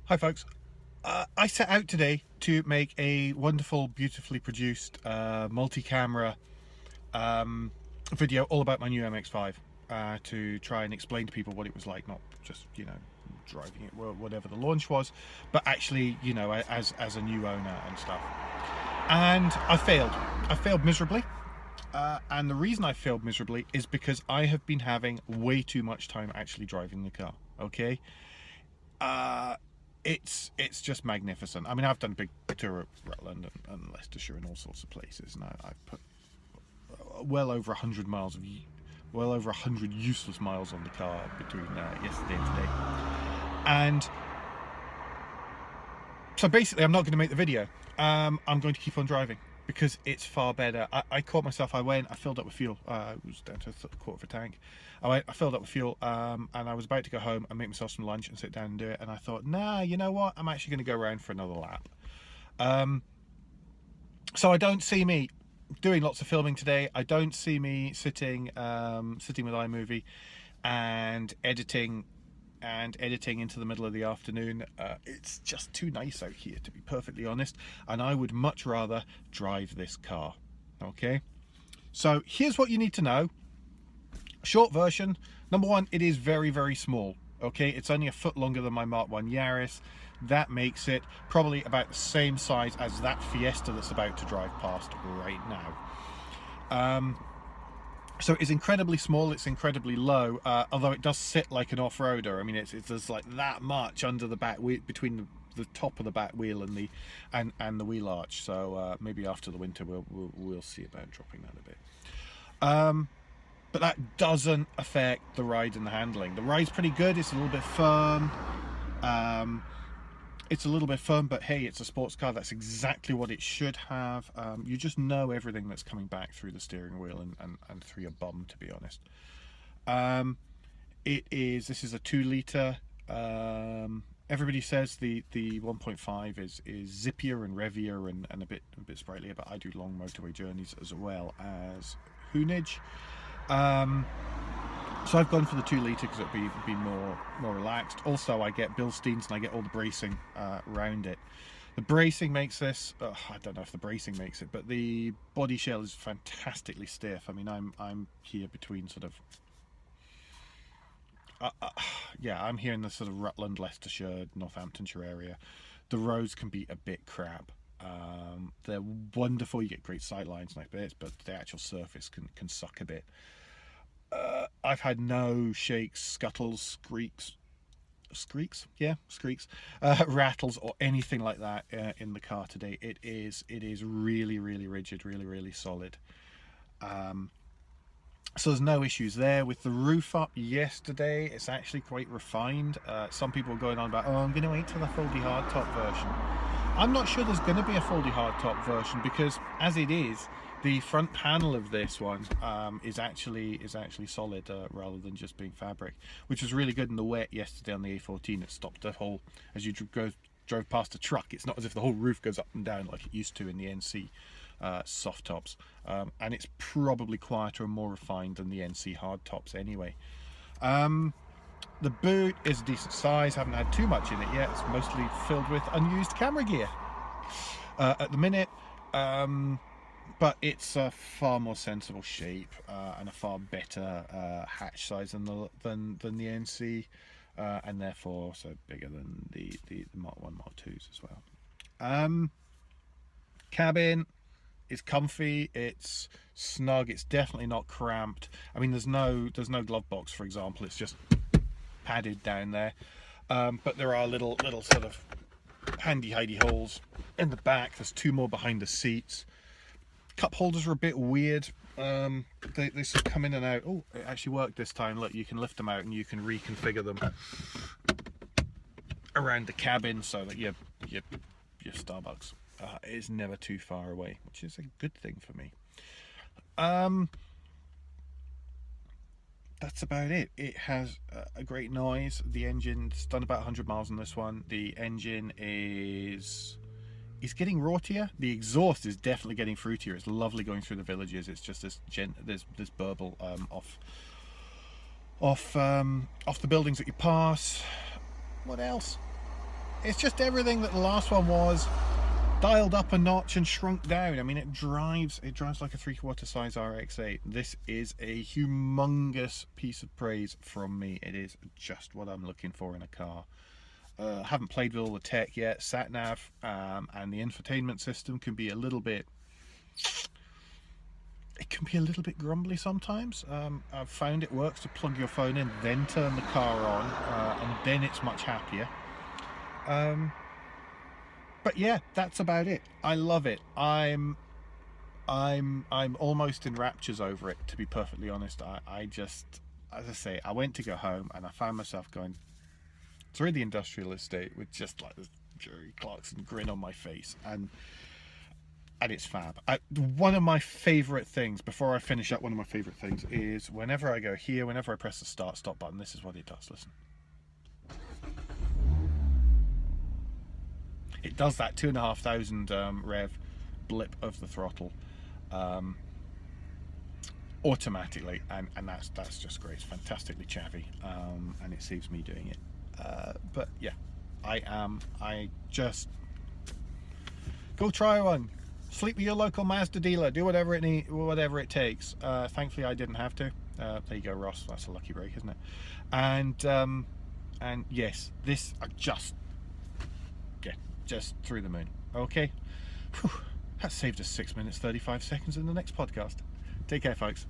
Hi folks, I set out today to make a wonderful, beautifully produced multi-camera video all about my new MX-5 to try and explain to people what it was like, not just, driving it, whatever the launch was, but actually, as a new owner and stuff. And I failed. I failed miserably. And the reason I failed miserably is because I have been having way too much time actually driving the car, okay? It's just magnificent. I mean, I've done a big tour of Rutland and Leicestershire and all sorts of places, and I've put well over 100 miles of well over 100 useless miles on the car between yesterday and today. And so basically, I'm not going to make the video. I'm going to keep on driving because it's far better. I caught myself. I filled up with fuel. I was down to a quarter of a tank. I filled up with fuel, and I was about to go home and make myself some lunch and sit down and do it. And I thought, nah, you know what? I'm actually going to go around for another lap. So I don't see me doing lots of filming today. I don't see me sitting with iMovie and editing into the middle of the afternoon. It's just too nice out here, to be perfectly honest, and I would much rather drive this car. Okay, so here's what you need to know. Short version: number one, it is very, very small. Okay, it's only a foot longer than my Mark 1 Yaris. That makes it probably about the same size as that Fiesta that's about to drive past right now. So it's incredibly small, it's incredibly low, although it does sit like an off-roader. I mean, there's like that much under the back wheel, between the top of the back wheel and the wheel arch. So maybe after the winter we'll see about dropping that a bit. But that doesn't affect the ride and the handling. The ride's pretty good. It's a little bit firm. But hey, it's a sports car. That's exactly what it should have. You just know everything that's coming back through the steering wheel and through your bum, to be honest. This is a 2-litre. Everybody says the 1.5 is zippier and revier and a bit sprightlier, but I do long motorway journeys as well as hoonage. So I've gone for the 2-litre because it'll be more relaxed. Also, I get Bilsteins and I get all the bracing around it. The bracing makes this. I don't know if the bracing makes it, but the body shell is fantastically stiff. I mean, I'm here between sort of. I'm here in the sort of Rutland, Leicestershire, Northamptonshire area. The roads can be a bit crap. They're wonderful. You get great sight lines, nice bits, but the actual surface can suck a bit. I've had no shakes, scuttles, screaks, rattles or anything like that in the car today. It is really, really rigid, really, really solid. So there's no issues there. With the roof up yesterday, it's actually quite refined. Some people are going on about, I'm going to wait till the foldy hardtop version. I'm not sure there's going to be a foldy hardtop version because, as it is, the front panel of this one is actually solid rather than just being fabric, which was really good in the wet yesterday on the A14. It stopped the whole, as you drove past a truck, it's not as if the whole roof goes up and down like it used to in the NC soft tops, and it's probably quieter and more refined than the NC hard tops anyway. The boot is a decent size. Haven't had too much in it yet. It's mostly filled with unused camera gear at the minute. But it's a far more sensible shape and a far better hatch size than the NC, and therefore also bigger than the Mark 1, Mark 2s as well. Cabin is comfy, it's snug, it's definitely not cramped. I mean, there's no glove box, for example. It's just padded down there, but there are little sort of handy holes in the back. There's 2 more behind the seats. Cup holders are a bit weird. They sort of come in and out. Oh, it actually worked this time. Look, you can lift them out and you can reconfigure them around the cabin so that your Starbucks is never too far away, which is a good thing for me. That's about it. It has a great noise. The engine's done about 100 miles on this one. The engine is getting rortier. The exhaust is definitely getting fruitier. It's lovely going through the villages. It's just this burble off the buildings that you pass. What else? it's just everything that the last one was, dialed up a notch and shrunk down. I mean, it drives like a 3/4 size RX-8. This is a humongous piece of praise from me. It is just what I'm looking for in a car. Haven't played with all the tech yet. Sat nav and the infotainment system can be a little bit. It can be a little bit grumbly sometimes. I've found it works to plug your phone in, then turn the car on, and then it's much happier. But yeah, that's about it. I love it. I'm almost in raptures over it, to be perfectly honest. I just, as I say, I went to go home and I found myself going through the industrial estate with just like this Jerry Clarkson grin on my face, and it's fab. One of my favorite things, before I finish up, one of my favorite things is whenever I go here, whenever I press the start stop button, this is what it does. Listen. It does that 2,500 rev blip of the throttle automatically, and that's just great. It's fantastically chavvy, and it saves me doing it. But yeah, I just go try one. Sleep with your local Mazda dealer. Do whatever it takes. Thankfully, I didn't have to. There you go, Ross. That's a lucky break, isn't it? And yes, this just through the moon. Okay, whew, that saved us 6 minutes 35 seconds in the next podcast. Take care, folks.